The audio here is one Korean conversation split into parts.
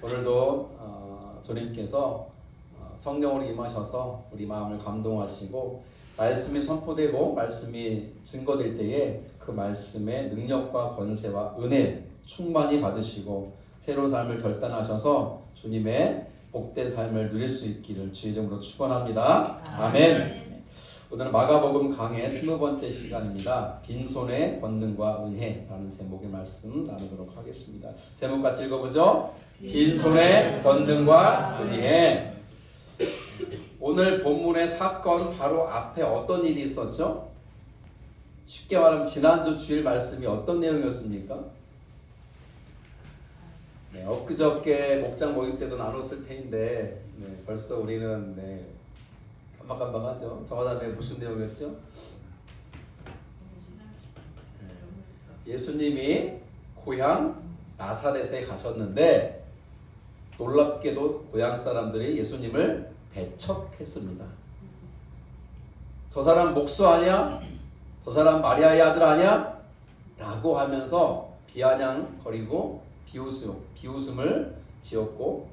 오늘도 주님께서 성령으로 임하셔서 우리 마음을 감동하시고 말씀이 선포되고 말씀이 증거될 때에 그 말씀의 능력과 권세와 은혜 충만히 받으시고 새로운 삶을 결단하셔서 주님의 복된 삶을 누릴 수 있기를 주의 이름으로 축원합니다. 아멘. 오늘은 마가복음 강의 20번째 시간입니다. 빈손의 권능과 은혜라는 제목의 말씀 나누도록 하겠습니다. 제목 같이 읽어보죠. 빈손의 권능과 은혜. 오늘 본문의 사건 바로 앞에 어떤 일이 있었죠? 쉽게 말하면 지난주 주일 말씀이 어떤 내용이었습니까? 엊그저께 목장 모임 때도 나눴을 텐데 벌써 우리는 깜박깜박하죠. 저마다 무슨 내용이었죠? 예수님이 고향 나사렛에 가셨는데 놀랍게도 고향 사람들이 예수님을 배척했습니다. 저 사람 목수 아니야? 저 사람 마리아의 아들 아니야? 라고 하면서 비아냥거리고 비웃음을 지었고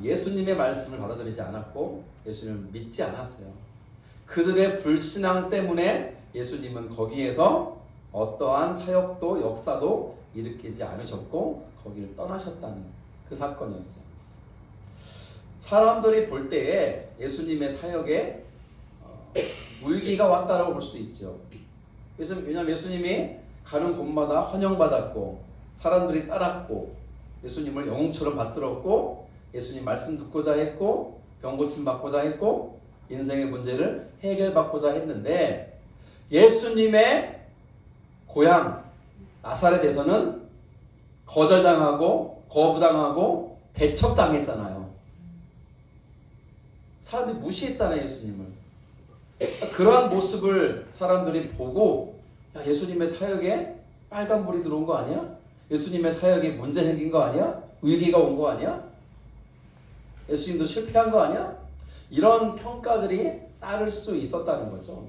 예수님의 말씀을 받아들이지 않았고 예수님을 믿지 않았어요. 그들의 불신앙 때문에 예수님은 거기에서 어떠한 사역도 역사도 일으키지 않으셨고 거기를 떠나셨다는 그 사건이었어요. 사람들이 볼 때에 예수님의 사역에 위기가 왔다라고 볼 수 있죠. 왜냐하면 예수님이 가는 곳마다 환영받았고 사람들이 따랐고 예수님을 영웅처럼 받들었고 예수님 말씀 듣고자 했고 병 고침 받고자 했고 인생의 문제를 해결받고자 했는데 예수님의 고향 나사렛에서는 거절당하고 거부당하고 배척당했잖아요. 사람들이 무시했잖아요, 예수님을. 그러한 모습을 사람들이 보고 야, 예수님의 사역에 빨간불이 들어온 거 아니야? 예수님의 사역에 문제 생긴 거 아니야? 위기가 온 거 아니야? 예수님도 실패한 거 아니야? 이런 평가들이 따를 수 있었다는 거죠.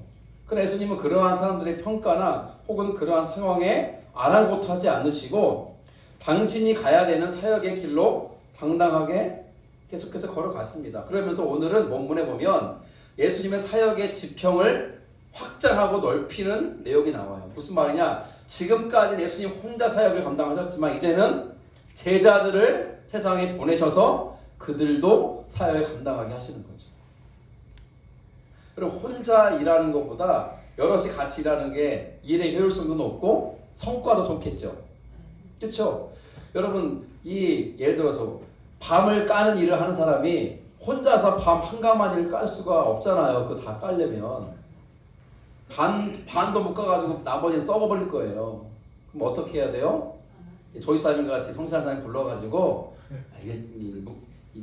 그러나 예수님은 그러한 사람들의 평가나 혹은 그러한 상황에 아랑곳하지 않으시고 당신이 가야 되는 사역의 길로 당당하게 계속해서 걸어갔습니다. 그러면서 오늘은 본문에 보면 예수님의 사역의 지평을 확장하고 넓히는 내용이 나와요. 무슨 말이냐? 지금까지 예수님 혼자 사역을 감당하셨지만 이제는 제자들을 세상에 보내셔서 그들도 사역을 감당하게 하시는 거죠. 그럼 혼자 일하는 것보다 여럿이 같이 일하는 게 일의 효율성도 높고 성과도 좋겠죠. 그렇죠? 여러분 예를 들어서 밤을 까는 일을 하는 사람이 혼자서 밤 한가마니를 깔 수가 없잖아요. 그거 다 깔려면 반도 못 까가지고 나머지는 썩어버릴 거예요. 그럼 어떻게 해야 돼요? 조이사님과 같이 성실한 사람 불러가지고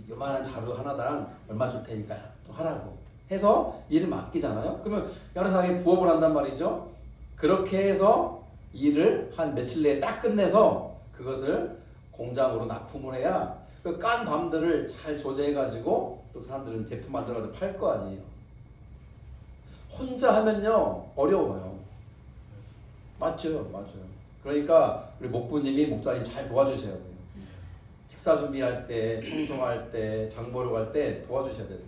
요만한 자루 하나당 얼마 줄 테니까 또 하라고 해서 일을 맡기잖아요. 그러면 여러 사람이 부업을 한단 말이죠. 그렇게 해서 일을 한 며칠 내에 딱 끝내서 그것을 공장으로 납품을 해야 그 깐 밤들을 잘 조제해가지고 또 사람들은 제품 만들어서 팔 거 아니에요. 혼자 하면요 어려워요. 맞죠. 그러니까 우리 목부님이 목사님 잘 도와주셔야 돼요. 식사 준비할 때, 청소할 때, 장 보러 갈 때 도와주셔야 돼요.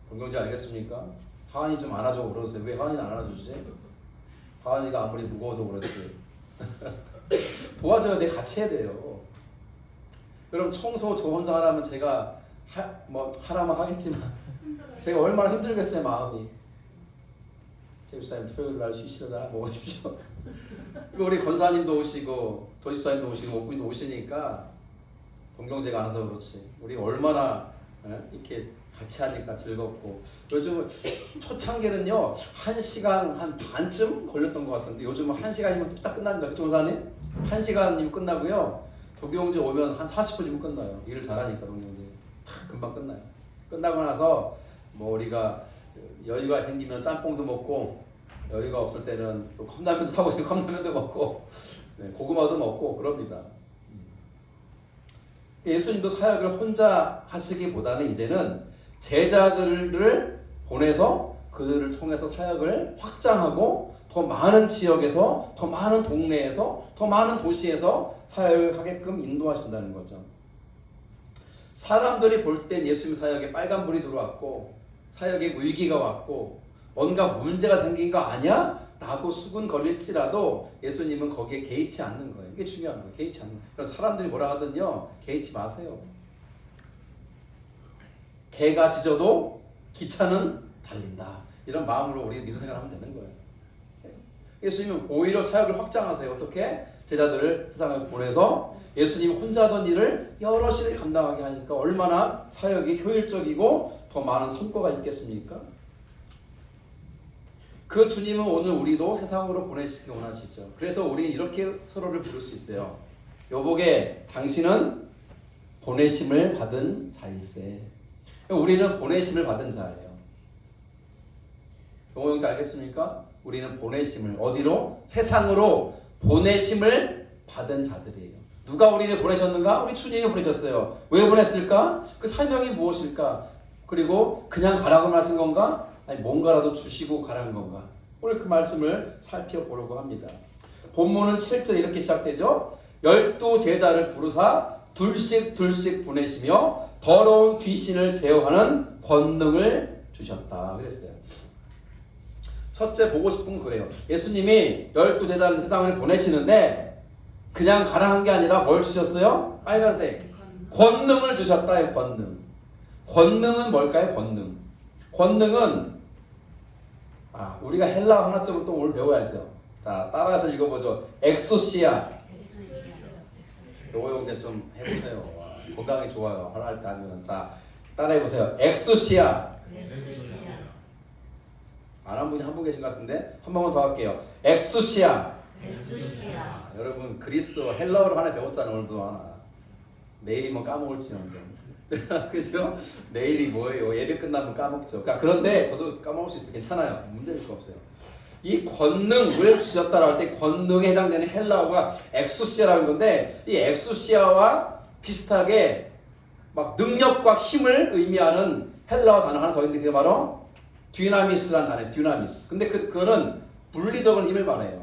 동경재 알겠습니까? 하은이 좀 안아줘 그러세요. 왜 하은이는 안 안아주지? 하은이가 아무리 무거워도 그렇지. 도와줘야 돼. 같이 해야 돼요. 그럼 청소 저 혼자 하라면 제가 하라면 하겠지만 제가 얼마나 힘들겠어요, 마음이. 제집사님 토요일날 쉬시려다 먹어주십시오. 우리 권사님도 오시고 도집사님도 오시고 목부인도 오시니까 동경재가 안 와서 그렇지. 우리가 얼마나 이렇게 같이 하니까 즐겁고. 요즘은 초창기는요 1시간 한 반쯤 걸렸던 것 같은데 요즘은 1시간이면 뚝딱 끝납니다. 그렇죠, 권사님? 1시간이면 끝나고요. 동경재 오면 한 40분이면 끝나요. 일을 잘하니까 동경재 금방 끝나요. 끝나고 나서 우리가 여유가 생기면 짬뽕도 먹고 여유가 없을 때는 또 컵라면도 사고 컵라면도 먹고 고구마도 먹고 그럽니다. 예수님도 사역을 혼자 하시기보다는 이제는 제자들을 보내서 그들을 통해서 사역을 확장하고 더 많은 지역에서, 더 많은 동네에서, 더 많은 도시에서 사역을 하게끔 인도하신다는 거죠. 사람들이 볼 땐 예수님 사역에 빨간불이 들어왔고 사역에 위기가 왔고 뭔가 문제가 생긴 거 아니야? 라고 수군거릴지라도 예수님은 거기에 개의치 않는 거예요. 이게 중요한 거예요. 개의치 않는 거예요. 그래서 사람들이 뭐라 하든요, 개의치 마세요. 개가 짖어도 기차는 달린다. 이런 마음으로 우리 믿음 생활하면 되는 거예요. 예수님은 오히려 사역을 확장하세요. 어떻게? 제자들을 세상에 보내서 예수님 혼자 하던 일을 여럿이 감당하게 하니까 얼마나 사역이 효율적이고 더 많은 성과가 있겠습니까? 그 주님은 오늘 우리도 세상으로 보내시기 원하시죠. 그래서 우리는 이렇게 서로를 부를 수 있어요. 여보게 당신은 보내심을 받은 자일세. 우리는 보내심을 받은 자예요. 영어 형제 알겠습니까? 우리는 보내심을 어디로? 세상으로 보내심을 받은 자들이에요. 누가 우리를 보내셨는가? 우리 주님이 보내셨어요. 왜 보냈을까? 그 사명이 무엇일까? 그리고 그냥 가라고 말씀 건가? 아니 뭔가라도 주시고 가라는 건가? 오늘 그 말씀을 살펴보려고 합니다. 본문은 7절 이렇게 시작되죠. 12 제자를 부르사 둘씩 보내시며 더러운 귀신을 제어하는 권능을 주셨다 그랬어요. 첫째 보고 싶은 건 그래요. 예수님이 12 제자를 세상을 보내시는데 그냥 가라 한 게 아니라 뭘 주셨어요? 빨간색 권능을 주셨다. 권능은 뭘까요? 권능은 우리가 헬라 하나쯤은 또 오늘 배워야죠. 자, 따라서 읽어보죠. 엑소시아. 요거 이제 좀 해보세요. 건강이 좋아요. 하나 할 때 하면은. 자, 따라해보세요. 엑소시아. 안 한 분이 한 분 계신 것 같은데 한 번만 더 할게요. 엑소시아. 여러분 그리스어 헬라어로 하나 배웠잖아요. 오늘도 하나. 내일이면 까먹을지언정. 그죠? 내일이 뭐예요? 예배 끝나면 까먹죠. 그런데 저도 까먹을 수 있어요. 괜찮아요. 문제될 거 없어요. 이 권능을 주셨다라고 할 때 권능에 해당되는 헬라어가 엑소시아라는 건데 이 엑소시아와 비슷하게 막 능력과 힘을 의미하는 헬라어 단어 하나 더 있는데 그게 바로 듀나미스라는 단어예요. 듀나미스. 근데 그거는 물리적인 힘을 말해요.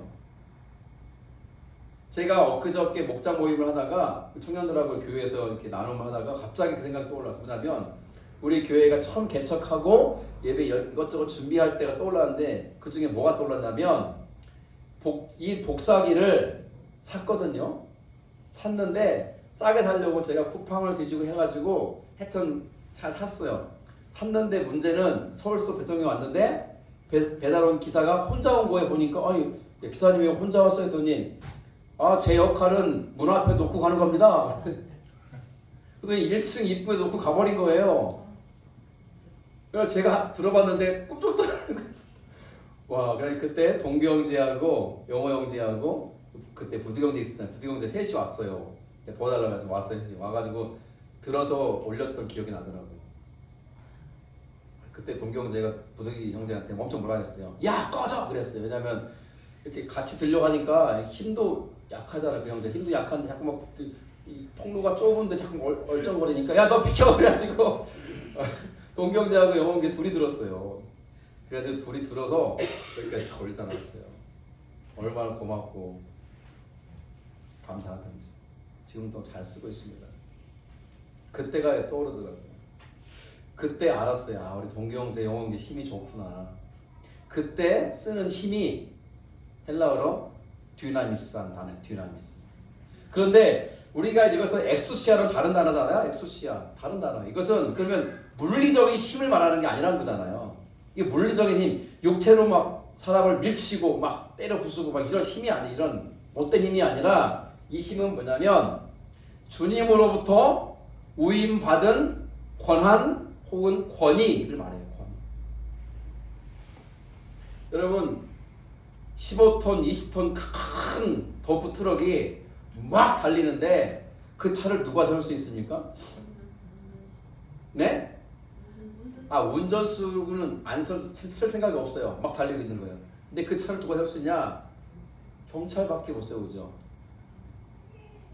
제가 엊그저께 목장 모임을 하다가 청년들하고 교회에서 이렇게 나눔을 하다가 갑자기 그 생각이 떠올랐어요. 뭐냐면 우리 교회가 처음 개척하고 예배 이것저것 준비할 때가 떠올랐는데 그 중에 뭐가 떠올랐냐면 이 복사기를 샀거든요. 샀는데 싸게 사려고 제가 쿠팡을 뒤지고 해가지고 하여튼 샀어요. 샀는데 문제는 서울서 배송이 왔는데 배달 온 기사가 혼자 온 거에 보니까 기사님이 혼자 왔어요 했더니 제 역할은 문 앞에 놓고 가는 겁니다. 그래서 1층 입구에 놓고 가버린 거예요. 그래서 제가 들어봤는데 꾹꾹 떠는 거예요. 와, 그래 그때 동규 형제하고 영호 형제하고 그때 부두 형제 있었잖아요. 부두 형제 셋이 왔어요. 도와달라고 해서 왔어요. 와가지고 들어서 올렸던 기억이 나더라고요. 그때 동규 형제가 부두 형제한테 엄청 뭐라 했어요. 야 꺼져! 그랬어요. 왜냐면 이렇게 같이 들려가니까 힘도 약하잖아. 그 형제 힘도 약한데 자꾸 막 이 통로가 좁은데 자꾸 얼쩡거리니까 야 너 비켜! 그래가지고 동규 형제하고 영호 형제 둘이 들었어요. 그래가지고 둘이 들어서 여기까지 걸다 놨어요. 얼마나 고맙고 감사하던지 지금도 잘 쓰고 있습니다. 그때가 떠오르더라고요. 그때 알았어요. 우리 동규 형제, 영호 형제 힘이 좋구나. 그때 쓰는 힘이 헬라어로 듀나미스라는 단어예요. 듀나미스. 그런데 우리가 이것도 엑소시아는 다른 단어잖아요. 엑소시아 다른 단어. 이것은 그러면 물리적인 힘을 말하는 게 아니라는 거잖아요. 이게 물리적인 힘, 육체로 막 사람을 밀치고 막 때려 부수고 막 이런 힘이 아니, 이런 못된 힘이 아니라 이 힘은 뭐냐면 주님으로부터 우임받은 권한 혹은 권위를 말해요. 권위. 여러분 15톤, 20톤 큰 덤프 트럭이 막 달리는데 그 차를 누가 세울 수 있습니까? 네? 운전수는 안 쓸 생각이 없어요. 막 달리고 있는 거예요. 근데 그 차를 누가 세울 수 있냐? 경찰밖에 못 세우죠.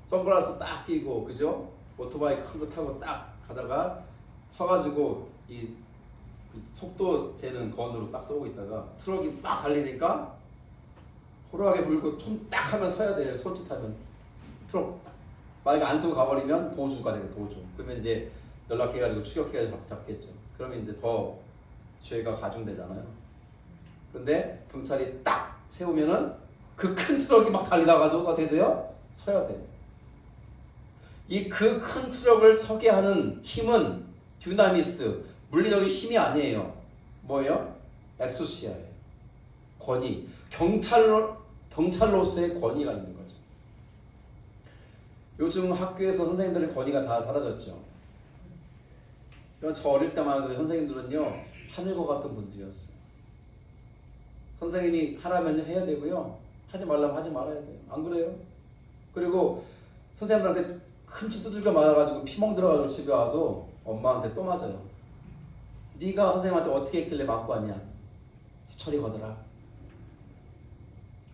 선글라스 딱 끼고, 그죠? 오토바이 큰 거 타고 딱 가다가 서가지고 이 속도 재는 건으로 딱 쏘고 있다가 트럭이 막 달리니까 호루라기 불고 손 딱 하면 서야 돼요. 손짓하면. 트럭 만약에 안 쓰고 가버리면 도주가 되고 도주. 그러면 이제 연락해가지고 추격해가지고 잡겠죠. 그러면 이제 더 죄가 가중되잖아요. 그런데 경찰이 딱 세우면은 그 큰 트럭이 막 달리다가도 어떻게 돼요? 서야 돼요. 이 그 큰 트럭을 서게 하는 힘은 듀나미스, 물리적인 힘이 아니에요. 뭐예요? 엑소시아예요. 권위. 경찰로서의 권위가 있는 거죠. 요즘 학교에서 선생님들의 권위가 다 사라졌죠. 저 어릴 때만 해도 선생님들은요, 하늘과 같은 분들이었어요. 선생님이 하라면 해야 되고요, 하지 말라면 하지 말아야 돼요. 안 그래요? 그리고 선생님들한테 흠칫 두들겨 맞아가지고 피멍 들어가지고 집에 와도 엄마한테 또 맞아요. 네가 선생님한테 어떻게 했길래 맞고 왔냐? 처리 거더라.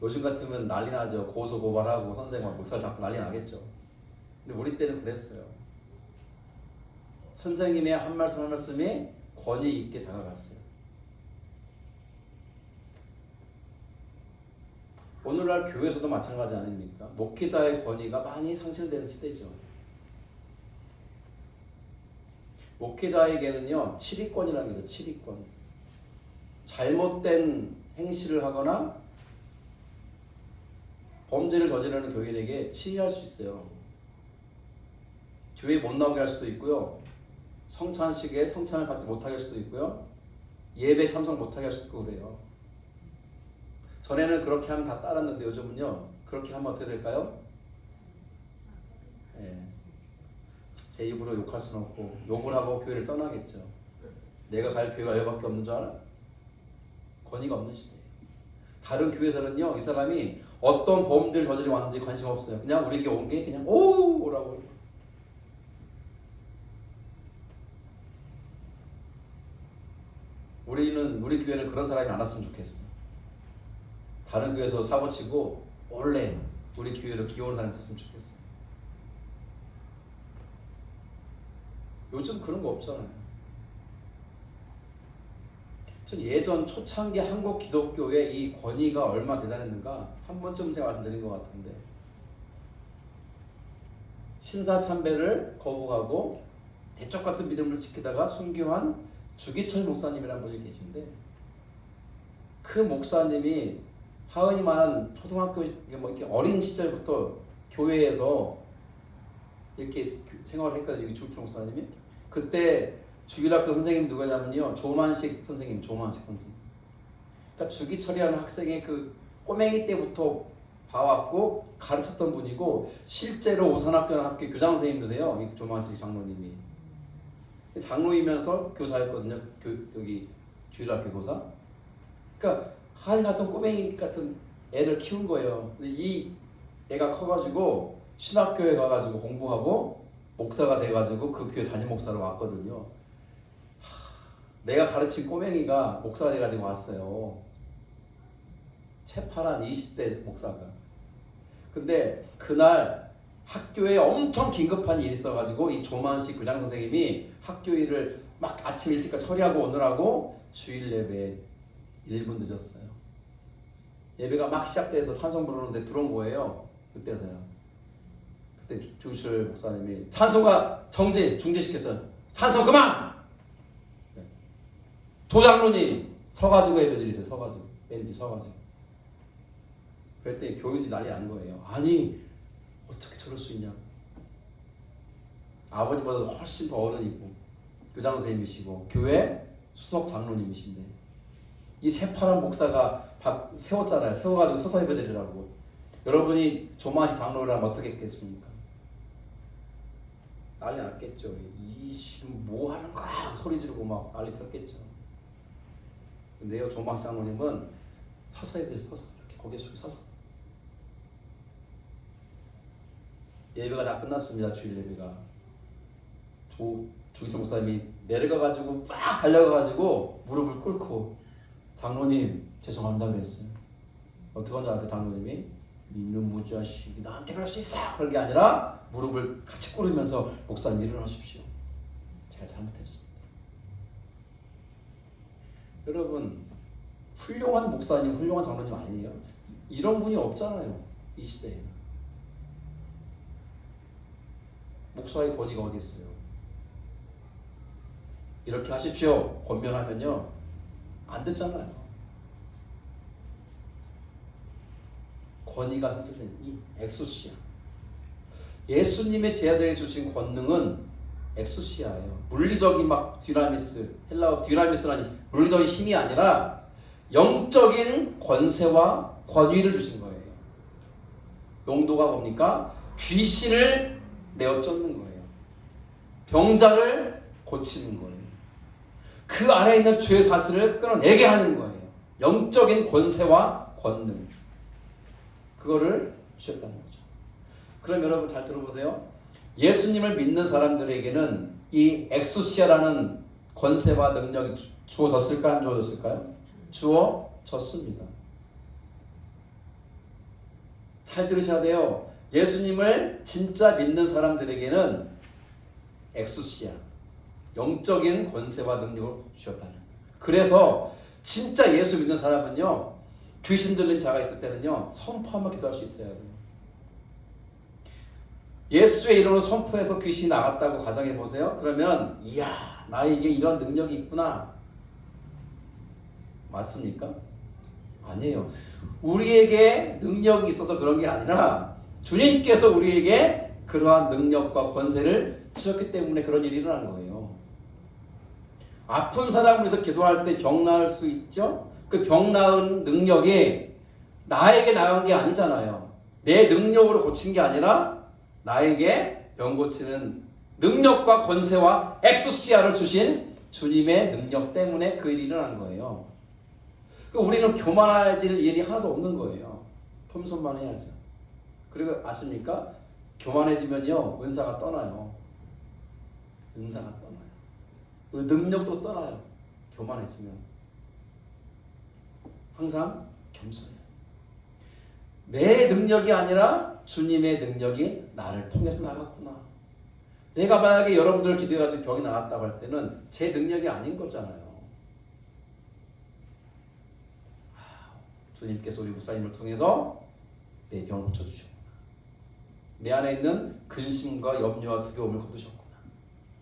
요즘 같으면 난리 나죠. 고소 고발하고 선생님하고 목살 잡고 난리 나겠죠. 근데 우리 때는 그랬어요. 선생님의 한 말씀 한 말씀이 권위 있게 다가갔어요. 오늘날 교회에서도 마찬가지 아닙니까? 목회자의 권위가 많이 상실되는 시대죠. 목회자에게는요, 7위권이라는 게 있어요. 7위권. 잘못된 행실을 하거나 범죄를 저지르는 교인에게 치의할 수 있어요. 교회 못 나오게 할 수도 있고요. 성찬식에 성찬을 받지 못하게 할 수도 있고요. 예배 참석 못하게 할 수도 있고 그래요. 전에는 그렇게 하면 다 따랐는데 요즘은요. 그렇게 하면 어떻게 될까요? 네. 제 입으로 욕할 수는 없고 욕을 하고 교회를 떠나겠죠. 내가 갈 교회가 여기밖에 없는 줄 알아? 권위가 없는 시대예요. 다른 교회에서는요. 이 사람이 어떤 범죄를 저지르고 왔는지 관심 없어요. 그냥 우리 교회 온 게 그냥 오라고. 우리 교회는 그런 사람이 안 왔으면 좋겠어요. 다른 교회에서 사고치고 원래 우리 교회로 기어오는 사람이 있었으면 좋겠어요. 요즘 그런 거 없잖아요. 전 예전 초창기 한국 기독교의 이 권위가 얼마나 대단했는가 한 번쯤 제가 말씀드린 것 같은데, 신사참배를 거부하고 대쪽 같은 믿음을 지키다가 순교한 주기철 목사님이라는 분이 계신데, 그 목사님이 하은이만한 초등학교 이렇게 어린 시절부터 교회에서 이렇게 생활을 했거든요. 주기철 목사님이. 그때 주일학교 선생님 누구냐면요, 조만식 선생님. 그러니까 주기철이라는 학생의 그 꼬맹이 때부터 봐왔고 가르쳤던 분이고, 실제로 오산학교라는 학교 교장 선생님이세요. 이 조만식 장로님이. 장로이면서 교사였거든요. 여기 주일학교 교사. 그러니까 하인 같은 꼬맹이 같은 애를 키운 거예요. 근데 이 애가 커가지고 신학교에 가가지고 공부하고 목사가 돼가지고 그 교회 담임 목사로 왔거든요. 내가 가르친 꼬맹이가 목사가 돼가지고 왔어요. 채파란 20대 목사가. 근데 그날 학교에 엄청 긴급한 일이 있어가지고 이 조만식 교장 선생님이 학교 일을 막 아침 일찍까지 처리하고 오느라고 주일 예배에 1분 늦었어요. 예배가 막 시작돼서 찬송 부르는데 들어온 거예요. 그때서요. 그때 주기철 목사님이 찬송가 중지시켰어요. 찬송 그만! 도장로님 서가지고 예배드리세요. 서가지고. 밴드 서가지고. 그랬더니 교인들이 난리 난 거예요. 아니 어떻게 저럴 수 있냐. 아버지보다 훨씬 더 어른이고 교장 선생님이시고 교회 수석 장로님이신데 이 새파란 목사가 세웠잖아요. 세워가지고 서서 예배드리라고. 여러분이 조만식 장로라면 어떻게 했겠습니까? 난리 났겠죠. 이 지금 뭐 하는 거야? 소리 지르고 막 난리 폈겠죠. 근데요, 조만식 장로님은 서서 예배드려요. 서서 이렇게 고개 숙여 서서. 예배가 다 끝났습니다. 주일 예배가. 주기철 목사님이 내려가가지고 막 달려가가지고 무릎을 꿇고 장로님 죄송합니다 그랬어요. 어떻게 한줄 아세요? 장로님이 이놈의 자식이 나한테 그럴 수 있어! 그런 게 아니라 무릎을 같이 꿇으면서 목사님 일어나십시오. 제가 잘못했습니다. 여러분 훌륭한 목사님, 훌륭한 장로님 아니에요? 이런 분이 없잖아요. 이 시대에. 목사의 권위가 어디 있어요? 이렇게 하십시오. 권면하면요. 안 듣잖아요. 권위가 상징된 이 엑소시아. 예수님의 제자들에게 주신 권능은 엑소시아예요. 물리적인 막 듀나미스, 헬라어 듀나미스라는 물리적인 힘이 아니라 영적인 권세와 권위를 주신 거예요. 용도가 뭡니까? 귀신을 내어 쫓는 거예요. 병자를 고치는 거예요. 그 안에 있는 죄의 사실을 끊어내게 하는 거예요. 영적인 권세와 권능. 그거를 주셨다는 거죠. 그럼 여러분 잘 들어보세요. 예수님을 믿는 사람들에게는 이 엑소시아라는 권세와 능력이 주어졌을까 안 주어졌을까요? 주어졌습니다. 잘 들으셔야 돼요. 예수님을 진짜 믿는 사람들에게는 엑소시아, 영적인 권세와 능력을 주셨다는 거예요. 그래서 진짜 예수 믿는 사람은요, 귀신 들린 자가 있을 때는요, 선포하며 기도할 수 있어야 돼요. 예수의 이름으로 선포해서 귀신이 나갔다고 가정해 보세요. 그러면 이야, 나에게 이런 능력이 있구나. 맞습니까? 아니에요. 우리에게 능력이 있어서 그런 게 아니라 주님께서 우리에게 그러한 능력과 권세를 주셨기 때문에 그런 일이 일어난 거예요. 아픈 사람을 위해서 기도할 때 병 나을 수 있죠? 그 병 나은 능력이 나에게 나간 게 아니잖아요. 내 능력으로 고친 게 아니라 나에게 병 고치는 능력과 권세와 엑소시아를 주신 주님의 능력 때문에 그 일이 일어난 거예요. 우리는 교만해질 일이 하나도 없는 거예요. 겸손만 해야죠. 그리고 아십니까? 교만해지면요, 은사가 떠나요. 은사가 떠나요. 능력도 떠나요. 교만해지면. 항상 겸손해요. 내 능력이 아니라 주님의 능력이 나를 통해서 나갔구나. 내가 만약에 여러분들 기도해가지고 병이 나갔다고 할 때는 제 능력이 아닌 거잖아요. 주님께서 우리 목사님을 통해서 내 병을 고쳐주셨구나. 내 안에 있는 근심과 염려와 두려움을 거두셨구나.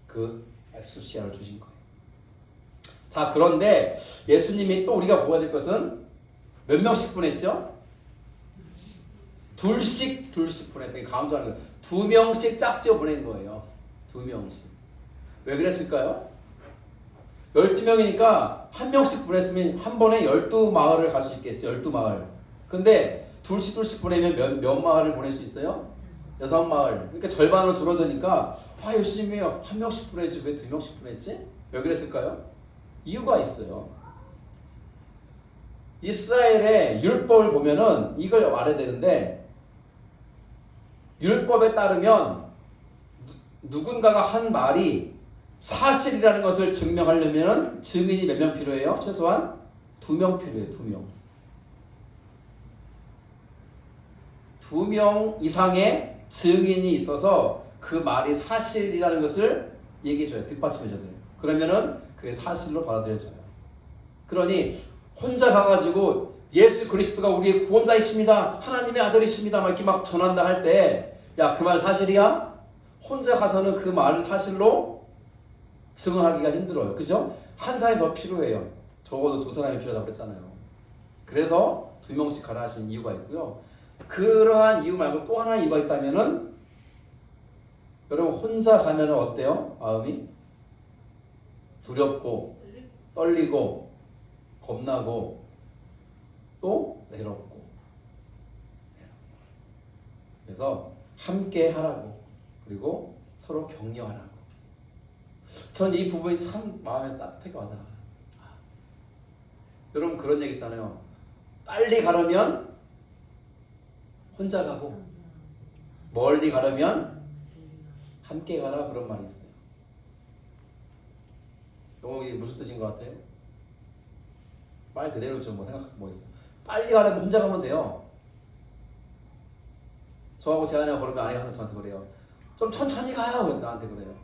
그 엑소시아를 주신 거예요. 자, 그런데 예수님이 또 우리가 보아야 될 것은 몇 명씩 보냈죠? 둘씩 보냈더니 강조하는 거예요. 2명씩 짝지어 보낸 거예요. 2명씩. 왜 그랬을까요? 12명이니까 1명씩 보냈으면 한 번에 12마을을 갈 수 있겠죠. 12마을. 근데 둘씩 보내면 몇 마을을 보낼 수 있어요? 6마을. 그러니까 절반으로 줄어드니까 예수님이 1명씩 보내지 왜 2명씩 보냈지? 왜 그랬을까요? 이유가 있어요. 이스라엘의 율법을 보면은 이걸 알아야 되는데, 율법에 따르면 누군가가 한 말이 사실이라는 것을 증명하려면 증인이 몇 명 필요해요? 최소한 2명 필요해요. 2명. 2명 이상의 증인이 있어서 그 말이 사실이라는 것을 얘기해줘요. 뒷받침해줘야 돼요. 그러면은 그게 사실로 받아들여져요. 그러니 혼자 가가지고 예수 그리스도가 우리의 구원자이십니다. 하나님의 아들이십니다. 막 이렇게 막 전한다 할 때, 야, 그 말 사실이야? 혼자 가서는 그 말을 사실로 증언하기가 힘들어요. 그죠? 한 사람이 더 필요해요. 적어도 2사람이 필요하다고 그랬잖아요. 그래서 2명씩 가라 하신 이유가 있고요. 그러한 이유 말고 또 하나 이유가 있다면은, 여러분 혼자 가면은 어때요? 마음이? 두렵고, 떨리고, 겁나고, 또 외롭고. 그래서 함께 하라고, 그리고 서로 격려하라고. 전 이 부분이 참 마음에 따뜻하게 와닿아요. 여러분 그런 얘기 있잖아요. 빨리 가려면 혼자 가고, 멀리 가려면 함께 가라, 그런 말이 있어요. 이게 무슨 뜻인 것 같아요? 말 그대로 좀 생각해보고 있어요. 빨리 가려면 혼자 가면 돼요. 저하고 제 아내가 걸으면 아내가 항상 저한테 그래요. 좀 천천히 가요. 나한테 그래요.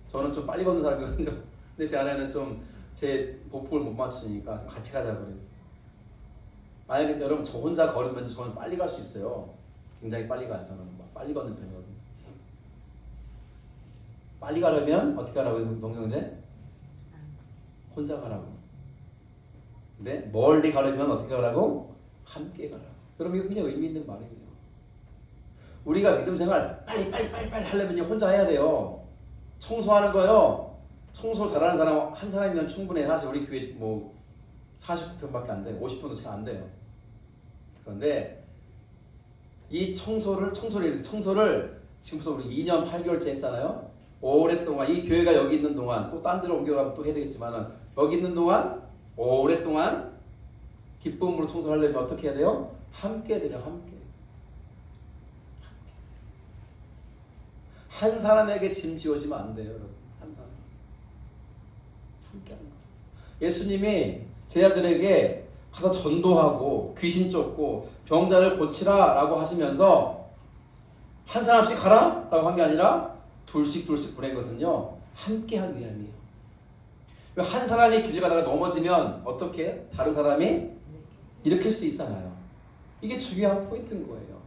저는 좀 빨리 걷는 사람이거든요. 근데 제 아내는 좀 제 보폭을 못 맞추니까 좀 같이 가자고 그래요. 만약에 여러분 저 혼자 걸으면 저는 빨리 갈 수 있어요. 굉장히 빨리 가요. 저는 막 빨리 걷는 편이거든요. 빨리 가려면 어떻게 하라고요, 동경제? 혼자 가라고. 근데 멀리 가려면 어떻게 가라고? 함께 가라고. 그럼 이거 그냥 의미 있는 말이에요. 우리가 믿음 생활 빨리 하려면 혼자 해야 돼요. 청소하는 거요. 청소 잘하는 사람 한 사람이면 충분해. 사실 우리 교회 뭐 49평밖에 안 돼. 50평도 채 안 돼요. 그런데 이 청소를 지금부터 우리 2년 8개월째 했잖아요. 오랫동안 이 교회가 여기 있는 동안 또 딴 데로 옮겨가면 또 해야 되겠지만은 여기 있는 동안 오랫동안 기쁨으로 청소하려면 어떻게 해야 돼요? 함께 해야 돼요. 함께. 한 사람에게 짐 지워지면 안 돼요. 여러분. 한 사람. 함께 하는 거예요. 예수님이 제자들에게 가서 전도하고 귀신 쫓고 병자를 고치라 라고 하시면서 한 사람씩 가라 라고 한 게 아니라 둘씩 보낸 것은요 함께 하기 위함이에요. 한 사람이 길 가다가 넘어지면 어떻게 다른 사람이 일으킬 수 있잖아요. 이게 중요한 포인트인 거예요.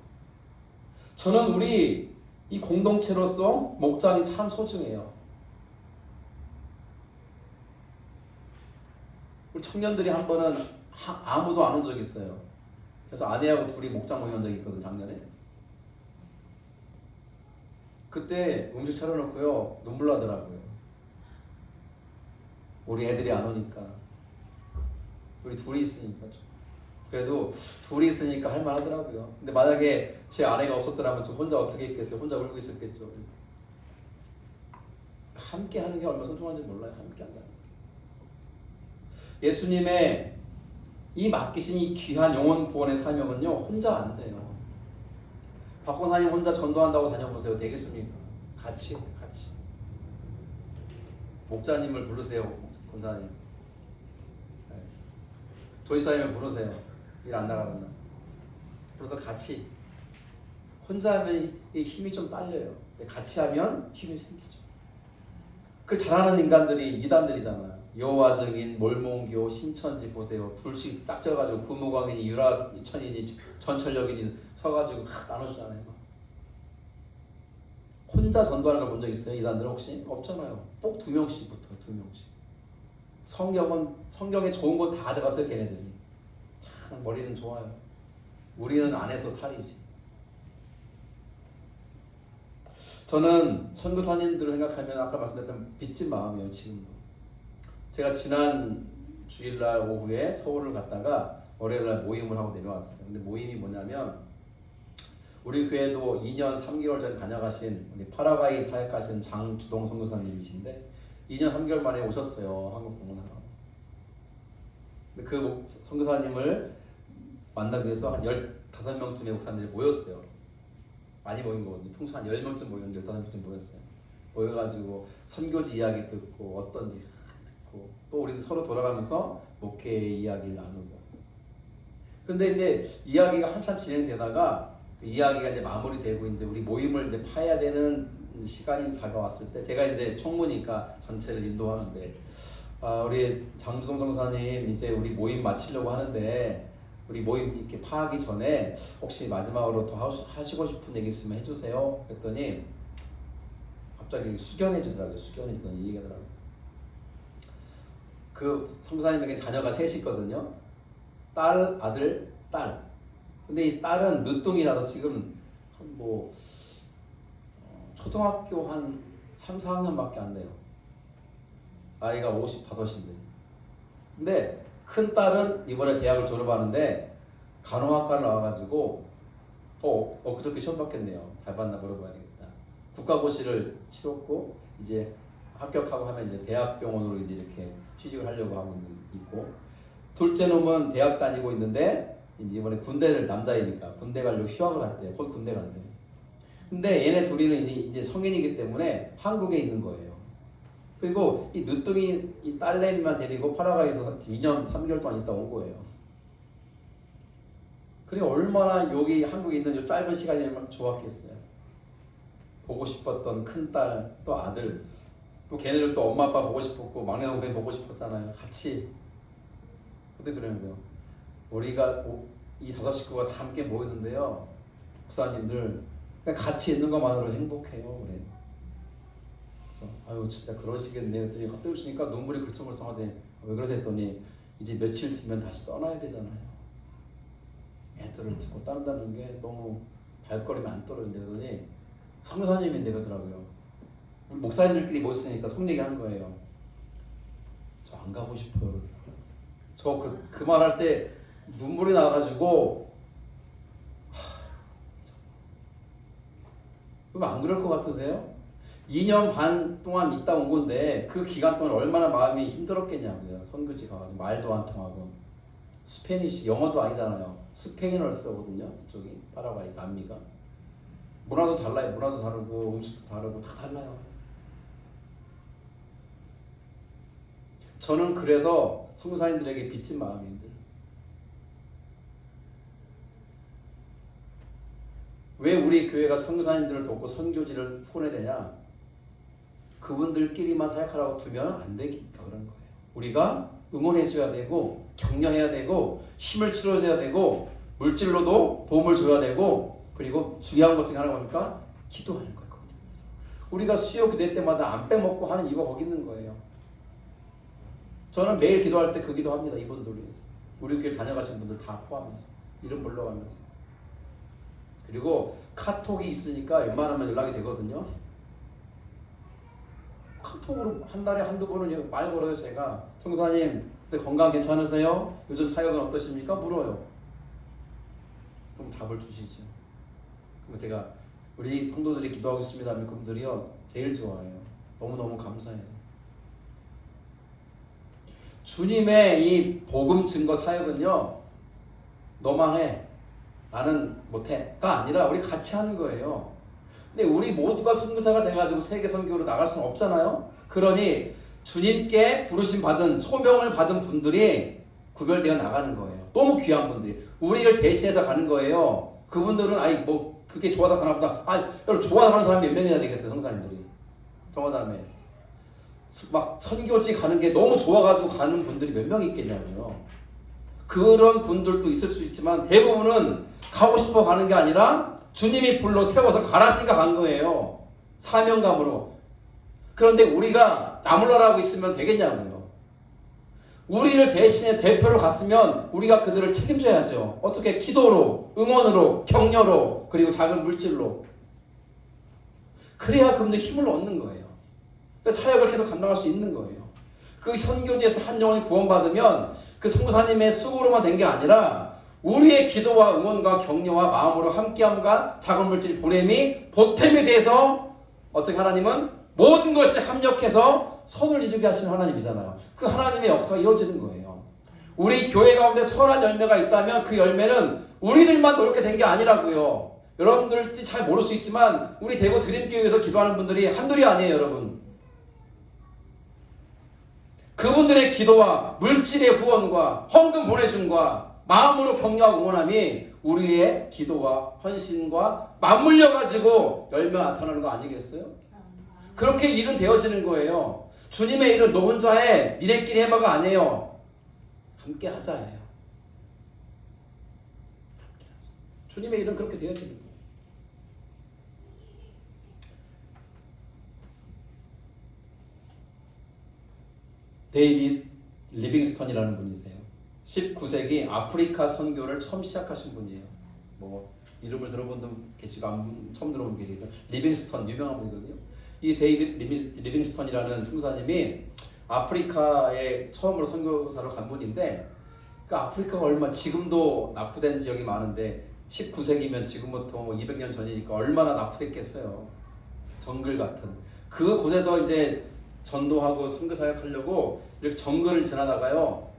저는 우리 이 공동체로서 목장이 참 소중해요. 우리 청년들이 한 번은 아무도 안 온 적이 있어요. 그래서 아내하고 둘이 목장 모임 한 적이 있거든, 작년에. 그때 음식 차려놓고요 눈물 나더라고요. 우리 애들이 안 오니까. 우리 둘이 있으니까. 그래도 둘이 있으니까 할만하더라고요. 근데 만약에 제 아내가 없었더라면 저 혼자 어떻게 했겠어요? 혼자 울고 있었겠죠. 함께 하는 게 얼마나 소중한지 몰라요. 함께 한다는 게. 예수님의 이 맡기신 이 귀한 영혼 구원의 사명은요 혼자 안 돼요. 박 권사님 혼자 전도한다고 다녀보세요. 되겠습니까? 같이. 목자님을 부르세요. 권사님. 도지사님을 부르세요. 일 안 나가면. 그래서 같이. 혼자 하면 이 힘이 좀 딸려요. 같이 하면 힘이 생기죠. 그 잘하는 인간들이 이단들이잖아요. 여호와 증인, 몰몬교, 신천지 보세요. 둘씩 딱 져가지고 구무광인이, 유라천인이, 전철역인이 서가지고 나눠주잖아요. 혼자 전도하는 걸 본 적 있어요? 이단들 혹시? 없잖아요. 꼭 2명씩 붙어요. 2명씩. 성경에 좋은 건 다 가져갔어요. 걔네들이. 참 머리는 좋아요. 우리는 안에서 탈이지. 저는 선교사님들을 생각하면 아까 말씀드렸던 빚진 마음이에요. 지금도. 제가 지난 주일날 오후에 서울을 갔다가 월요일날 모임을 하고 내려왔어요. 근데 모임이 뭐냐면 우리 교회도 2년 3개월 전에 다녀가신 우리 파라과이 사역하신 장주동 선교사님이신데 2년 3개월 만에 오셨어요. 한국 방문하러. 근데 그 선교사님을 만나기 위해서 한 15명쯤의 목사님들이 모였어요. 많이 모인 거거든요. 평소 한 10명쯤 모였는데 15명쯤 모였어요. 모여가지고 선교지 이야기 듣고 어떤지 듣고 또 우리 서로 돌아가면서 목회 이야기를 나누고. 근데 이제 이야기가 한참 진행되다가 이야기가 이제 마무리되고 이제 우리 모임을 이제 파야 되는 시간이 다가왔을 때 제가 이제 총무니까 전체를 인도하는데 우리 장주성 선교사님 이제 우리 모임 마치려고 하는데 우리 모임 이렇게 파하기 전에 혹시 마지막으로 더 하시고 싶은 얘기 있으면 해주세요. 그랬더니 갑자기 숙연해지더라고요. 숙연해지더니 이 얘기하더라고요. 그 선교사님에게 자녀가 셋이 있거든요. 딸, 아들, 딸. 근데 이 딸은 늦둥이라서 지금 한 초등학교 한 3, 4학년밖에 안 돼요. 나이가 55인데. 근데 큰 딸은 이번에 대학을 졸업하는데 간호학과를 나와가지고 그저께 시험 봤겠네요. 잘 봤나 물어봐야 되겠다. 국가고시를 치렀고 이제 합격하고 하면 이제 대학병원으로 이제 이렇게 취직을 하려고 하고 있고 둘째 놈은 대학 다니고 있는데 이제 이번에 군대를 남자이니까 군대 가려고 휴학을 한대요. 곧 군대 간대요. 근데 얘네 둘이는 이제 성인이기 때문에 한국에 있는 거예요. 그리고 이 늦둥이 이 딸내미만 데리고 파라과이에서 2년 3개월 동안 있다 온 거예요. 그래 얼마나 여기 한국에 있는 이 짧은 시간이 얼마나 좋았겠어요. 보고 싶었던 큰딸 또 아들 또 걔네들 또 엄마 아빠 보고 싶었고 막내 동생 보고 싶었잖아요. 같이. 근데 그러는 거예요. 우리가 이 다섯 식구가 다 함께 모였는데요. 목사님들 그냥 같이 있는 것만으로 행복해요. 그래. 그래서 아유 진짜 그러시겠네요. 그랬더니 갑자기 오시니까 눈물이 글썽글썽하더니 왜 그러세요 했더니 이제 며칠 지면 다시 떠나야 되잖아요. 애들을 두고 딴다는 게 너무 발걸음이 안 떨어진대. 그러더니 성교사님인데 그러더라고요. 우리 목사님들끼리 모였으니까 속 얘기하는 거예요. 저 안 가고 싶어요. 저 그 말할 때 눈물이 나가지고 그럼 안 그럴 것 같으세요? 2년 반 동안 있다 온 건데 그 기간 동안 얼마나 마음이 힘들었겠냐고요. 선교지 가가지고 말도 안 통하고 스페니시 영어도 아니잖아요. 스페인어를 쓰거든요. 이쪽이 파라과이 남미가 문화도 달라요. 문화도 다르고 음식도 다르고 다 달라요. 저는 그래서 선교사님들에게 빚진 마음인데 왜 우리 교회가 선교사님들을 돕고 선교지를 후원해야 되냐? 그분들끼리만 사역하라고 두면 안 되니까 그런 거예요. 우리가 응원해줘야 되고 격려해야 되고 힘을 실어줘야 되고 물질로도 도움을 줘야 되고 그리고 중요한 것 중에 하나가 뭡니까? 기도하는 거예요. 우리가 수요 기도회 때마다 안 빼먹고 하는 이유가 거기 있는 거예요. 저는 매일 기도할 때 그 기도합니다. 이분들 위해서. 우리 교회 다녀가신 분들 다 포함해서 이름 불러가면서. 그리고 카톡이 있으니까 웬만하면 연락이 되거든요. 카톡으로 한 달에 한두 번은 말 걸어요. 제가 성사님 건강 괜찮으세요? 요즘 사역은 어떠십니까? 물어요. 그럼 답을 주시죠. 그럼 제가 우리 성도들이 기도하고 있습니다 하면 그분들이요 제일 좋아해요. 너무너무 감사해요. 주님의 이 복음 증거 사역은요 너만 해 나는 못해가 아니라 우리 같이 하는 거예요. 근데 우리 모두가 선교사가 돼가지고 세계 선교로 나갈 수는 없잖아요. 그러니 주님께 부르심 받은 소명을 받은 분들이 구별되어 나가는 거예요. 너무 귀한 분들이 우리를 대신해서 가는 거예요. 그분들은 아니 뭐 그게 좋아서 가나 보다. 아니 여러분 좋아서 가는 사람이 몇 명이나 되겠어요. 성사님들이 정화다음에 막 선교지 가는 게 너무 좋아가지고 가는 분들이 몇 명 있겠냐고요. 그런 분들도 있을 수 있지만 대부분은 가고 싶어 가는 게 아니라 주님이 불러 세워서 가라시가 간 거예요. 사명감으로. 그런데 우리가 나몰라라고 있으면 되겠냐고요. 우리를 대신에 대표로 갔으면 우리가 그들을 책임져야죠. 어떻게? 기도로, 응원으로, 격려로, 그리고 작은 물질로. 그래야 그분들 힘을 얻는 거예요. 사역을 계속 감당할 수 있는 거예요. 그 선교지에서 한 영혼이 구원받으면 그 선교사님의 수고로만 된 게 아니라 우리의 기도와 응원과 격려와 마음으로 함께함과 작은 물질 보냄이 보탬이 돼서 어떻게 하나님은 모든 것이 합력해서 선을 이루게 하시는 하나님이잖아요. 그 하나님의 역사가 이루어지는 거예요. 우리 교회 가운데 선한 열매가 있다면 그 열매는 우리들만 노력해 된 게 아니라고요. 여러분들이 잘 모를 수 있지만 우리 대구 드림교회에서 기도하는 분들이 한둘이 아니에요. 여러분. 그분들의 기도와 물질의 후원과 헌금 보내줌과 마음으로 격려하고 응원함이 우리의 기도와 헌신과 맞물려 가지고 열매가 나타나는 거 아니겠어요? 그렇게 일은 되어지는 거예요. 주님의 일은 너 혼자 해, 니네끼리 해봐가 아니에요. 함께 하자예요. 함께 하자. 주님의 일은 그렇게 되어지는 거예요. 데이빗 리빙스턴이라는 분이세요. 19세기 아프리카 선교를 처음 시작하신 분이에요. 뭐 이름을 들어본 분 계시고 처음 들어본 분 계시죠. 리빙스턴 유명한 분이거든요. 이 데이빗 리빙스턴이라는 선교사님이 아프리카에 처음으로 선교사로 간 분인데 그 아프리카가 얼마 지금도 낙후된 지역이 많은데 19세기면 지금부터 뭐 200년 전이니까 얼마나 낙후됐겠어요. 정글 같은 그곳에서 이제 전도하고 선교 사역하려고 이렇게 정글을 지나다가요.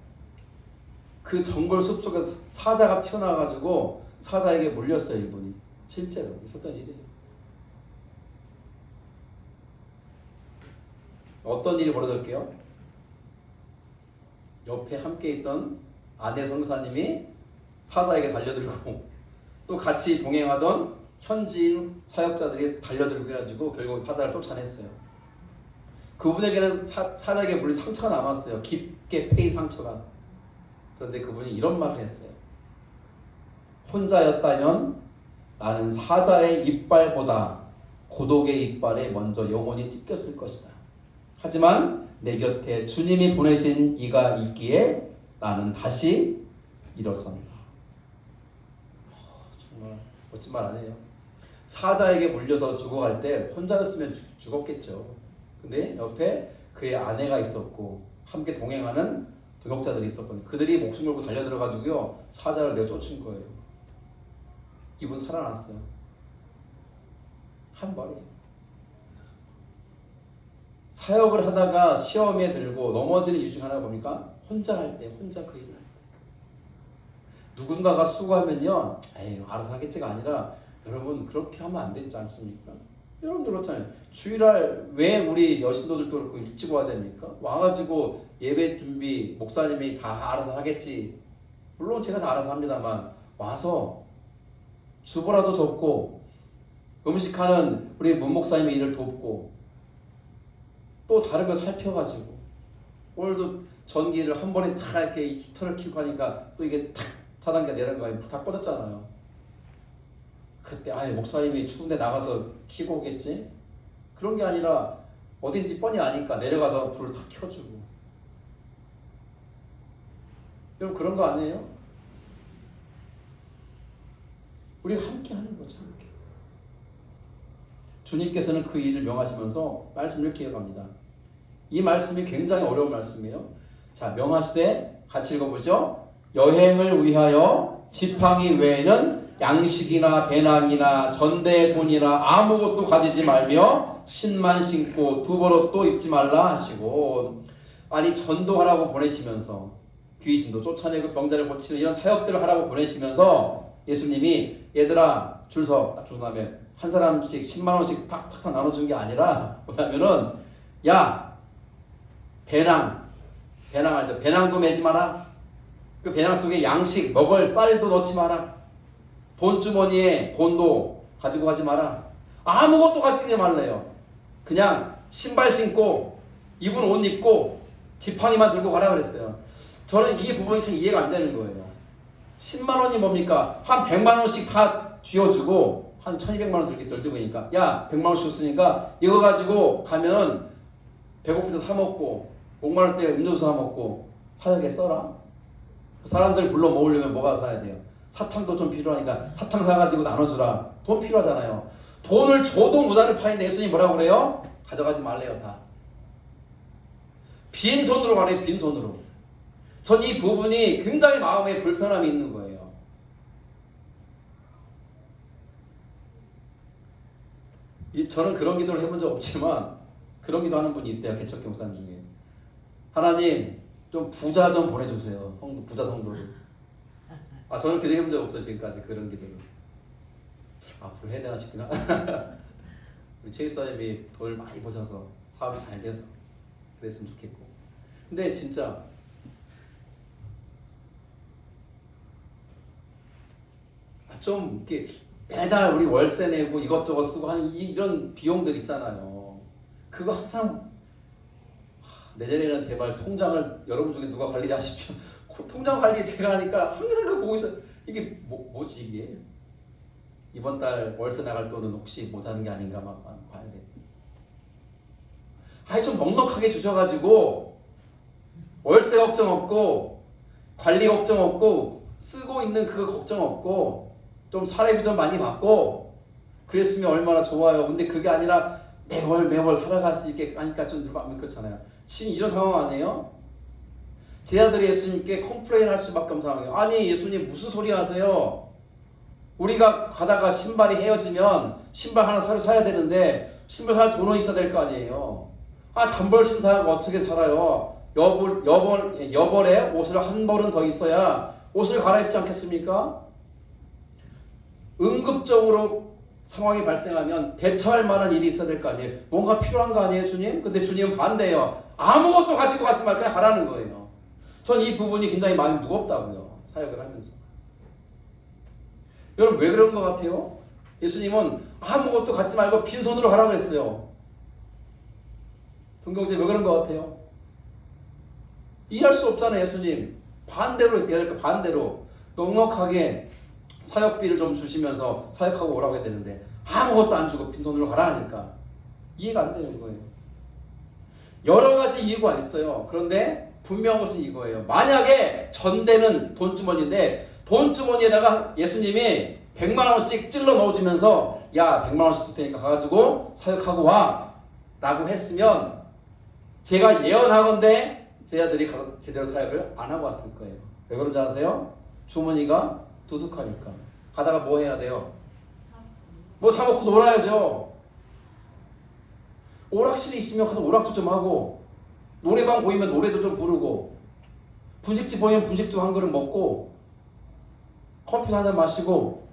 그 정글 숲속에서 사자가 튀어나와가지고 사자에게 물렸어요. 이분이. 실제로 있었던 일이에요. 어떤 일이 벌어졌게요? 옆에 함께 있던 아내 선교사님이 사자에게 달려들고 또 같이 동행하던 현지인 사역자들이 달려들고 해가지고 결국 사자를 쫓아냈어요. 그분에게는 사자에게 물린 상처가 남았어요. 깊게 패인 상처가. 그런데 그분이 이런 말을 했어요. 혼자였다면 나는 사자의 이빨보다 고독의 이빨에 먼저 영혼이 찢겼을 것이다. 하지만 내 곁에 주님이 보내신 이가 있기에 나는 다시 일어선다. 정말 멋진 말 아니에요? 사자에게 물려서 죽어갈 때 혼자였으면 죽었겠죠. 근데 옆에 그의 아내가 있었고 함께 동행하는 동역자들이 있었거든요. 그들이 목숨 걸고 달려들어가지고요 사자를 내어 쫓은 거예요. 이분 살아났어요. 한 번에. 사역을 하다가 시험에 들고 넘어지는 이유 중 하나가 뭡니까? 혼자 할 때, 혼자 그 일을 할 때. 누군가가 수고하면요, 에이, 알아서 하겠지가 아니라, 여러분, 그렇게 하면 안 되지 않습니까? 여러분들 그렇잖아요. 주일날 왜 우리 여신도들도 그렇고 일찍 와야 됩니까? 와가지고 예배 준비, 목사님이 다 알아서 하겠지. 물론 제가 다 알아서 합니다만, 와서 주보라도 접고, 음식하는 우리 문 목사님의 일을 돕고, 또 다른 거 살펴가지고 오늘도 전기를 한 번에 다 이렇게 히터를 켜고 하니까 또 이게 탁 차단기가 내려간 거 아니면 다 꺼졌잖아요. 그때 아예 목사님이 추운데 나가서 켜고 오겠지? 그런 게 아니라 어딘지 뻔히 아니까 내려가서 불을 탁 켜주고. 여러분 그런 거 아니에요? 우리가 함께 하는 거죠. 함께. 주님께서는 그 일을 명하시면서 말씀을 이렇게 해갑니다. 이 말씀이 굉장히 어려운 말씀이에요. 자, 명하시되 같이 읽어보죠. 여행을 위하여 지팡이 외에는 양식이나 배낭이나 전대 돈이나 아무것도 가지지 말며 신만 신고 두벌옷도 입지 말라 하시고, 아니 전도하라고 보내시면서 귀신도 쫓아내고 병자를 고치는 이런 사역들을 하라고 보내시면서 예수님이 얘들아 줄서 딱 준 다음에 한 사람씩 10만 원씩 탁탁 나눠준 게 아니라 뭐냐면은 야 배낭 알죠? 배낭도 매지 마라. 그 배낭 속에 양식 먹을 쌀도 넣지 마라. 돈주머니에 돈도 가지고 가지 마라. 아무것도 가지지 말래요. 그냥 신발 신고 입은 옷 입고 지팡이만 들고 가라 그랬어요. 저는 이 부분이 참 이해가 안 되는 거예요. 10만 원이 뭡니까? 한 100만 원씩 다 쥐어주고 한 1200만 원 들게 들고니까 야 100만 원씩 줬으니까 이거 가지고 가면 배고플 때 사 먹고 목마를 때 음료수 사 먹고 사역에 써라. 사람들 불러 모으려면 뭐가 사야 돼요? 사탕도 좀 필요하니까 사탕 사가지고 나눠주라. 돈 필요하잖아요. 돈을 줘도 무단을 파인데 예수님이 뭐라고 그래요? 가져가지 말래요. 다 빈손으로 가래요. 빈손으로. 전 이 부분이 굉장히 마음에 불편함이 있는 거예요. 저는 그런 기도를 해본 적 없지만 그런 기도 하는 분이 있대요. 개척교 목사님 중에. 하나님 좀 부자 좀 보내주세요. 부자 성도를. 저는 기도 해본 적 없어요. 지금까지 그런 기도를. 앞으로 해야 되나 싶구나. 우리 최 목사님이 돈을 많이 버셔서 사업이 잘 돼서 그랬으면 좋겠고. 근데 진짜 좀 이렇게 매달 우리 월세 내고 이것저것 쓰고 하는 이런 비용들 있잖아요. 그거 항상 내년에는 제발 통장을 여러분 중에 누가 관리하십시오. 통장 관리 제가 하니까 항상 그거 보고 있어요. 이게 뭐지 이게? 이번 달 월세 나갈 돈은 혹시 모자란 게 아닌가 막 봐야 돼. 좀 넉넉하게 주셔가지고 월세 걱정 없고 관리 걱정 없고 쓰고 있는 그거 걱정 없고 좀 사례비 좀 많이 받고 그랬으면 얼마나 좋아요. 근데 그게 아니라 매월 살아갈 수 있게 하니까 좀 마음이 그렇잖아요. 지금 이런 상황 아니에요? 제 아들이 예수님께 컴플레인 할 수밖에 없는 상황이에요. 아니 예수님 무슨 소리 하세요? 우리가 가다가 신발이 헤어지면 신발 하나 새로 사야 되는데 신발 살 돈은 있어야 될 거 아니에요. 단벌 신사하고 어떻게 살아요? 여벌에 옷을 한 벌은 더 있어야 옷을 갈아입지 않겠습니까? 응급적으로 상황이 발생하면 대처할 만한 일이 있어야 될 거 아니에요. 뭔가 필요한 거 아니에요, 주님? 근데 주님은 반대예요. 아무것도 가지고 가지 말고 그냥 가라는 거예요. 전 이 부분이 굉장히 마음이 무겁다고요. 사역을 하면서. 여러분 왜 그런 것 같아요? 예수님은 아무것도 갖지 말고 빈손으로 가라고 했어요. 동경제 왜 그런 것 같아요? 이해할 수 없잖아요, 예수님. 반대로 이렇게 할까? 반대로 넉넉하게 사역비를 좀 주시면서 사역하고 오라고 해야 되는데 아무것도 안 주고 빈손으로 가라 하니까 이해가 안 되는 거예요. 여러 가지 이유가 있어요. 그런데 분명한 것은 이거예요. 만약에 전대는 돈주머니인데 돈주머니에다가 예수님이 100만 원씩 찔러 넣어주면서 야 100만 원씩 줄 테니까 가가지고 사역하고 와 라고 했으면 제가 예언하건대 제 아들이 가서 제대로 사역을 안 하고 왔을 거예요. 왜 그런지 아세요? 주머니가 두둑하니까. 가다가 뭐 해야 돼요? 뭐 사 먹고 놀아야죠. 오락실이 있으면 가서 오락도 좀 하고, 노래방 보이면 노래도 좀 부르고, 분식집 보이면 분식도 한 그릇 먹고, 커피 한 잔 마시고,